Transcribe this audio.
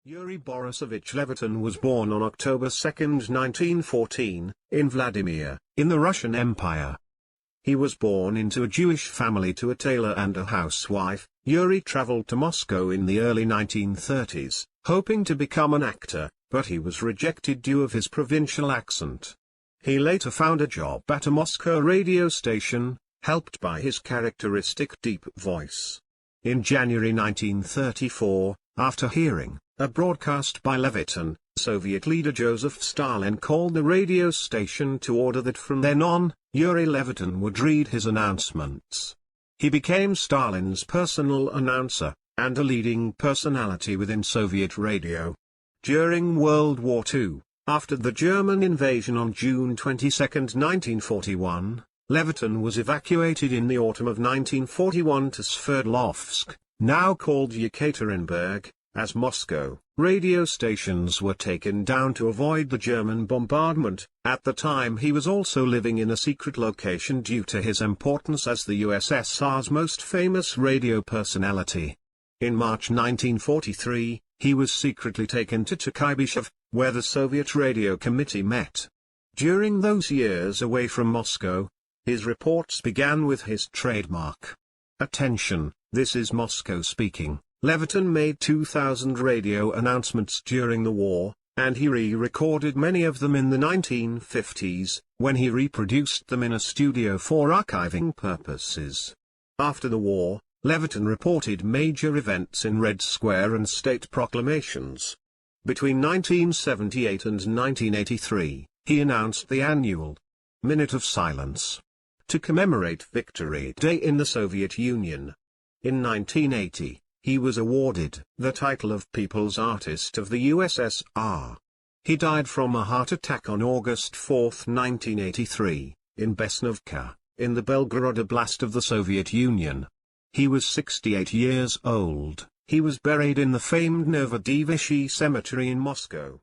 Yuri Borisovich Levitan was born on October 2, 1914, in Vladimir, in the Russian Empire. He was born into a Jewish family to a tailor and a housewife. Yuri traveled to Moscow in the early 1930s, hoping to become an actor, but he was rejected due to his provincial accent. He later found a job at a Moscow radio station, helped by his characteristic deep voice. In January 1934, after hearing a broadcast by Levitan, Soviet leader Joseph Stalin called the radio station to order that from then on, Yuri Levitan would read his announcements. He became Stalin's personal announcer, and a leading personality within Soviet radio. During World War II, after the German invasion on June 22, 1941, Levitan was evacuated in the autumn of 1941 to Sverdlovsk, now called Yekaterinburg, as Moscow. Radio stations were taken down to avoid the German bombardment. At the time he was also living in a secret location due to his importance as the USSR's most famous radio personality. In March 1943, he was secretly taken to Tukhybyshev, where the Soviet Radio Committee met. During those years away from Moscow, his reports began with his trademark. "Attention, this is Moscow speaking." Levitan made 2,000 radio announcements during the war, and he re-recorded many of them in the 1950s, when he reproduced them in a studio for archiving purposes. After the war, Levitan reported major events in Red Square and state proclamations. Between 1978 and 1983, he announced the annual Minute of Silence to commemorate Victory Day in the Soviet Union. In 1980, he was awarded the title of People's Artist of the USSR. He died from a heart attack on August 4, 1983, in Besnovka, in the Belgorod Oblast of the Soviet Union. He was 68 years old. He was buried in the famed Novodevichy Cemetery in Moscow.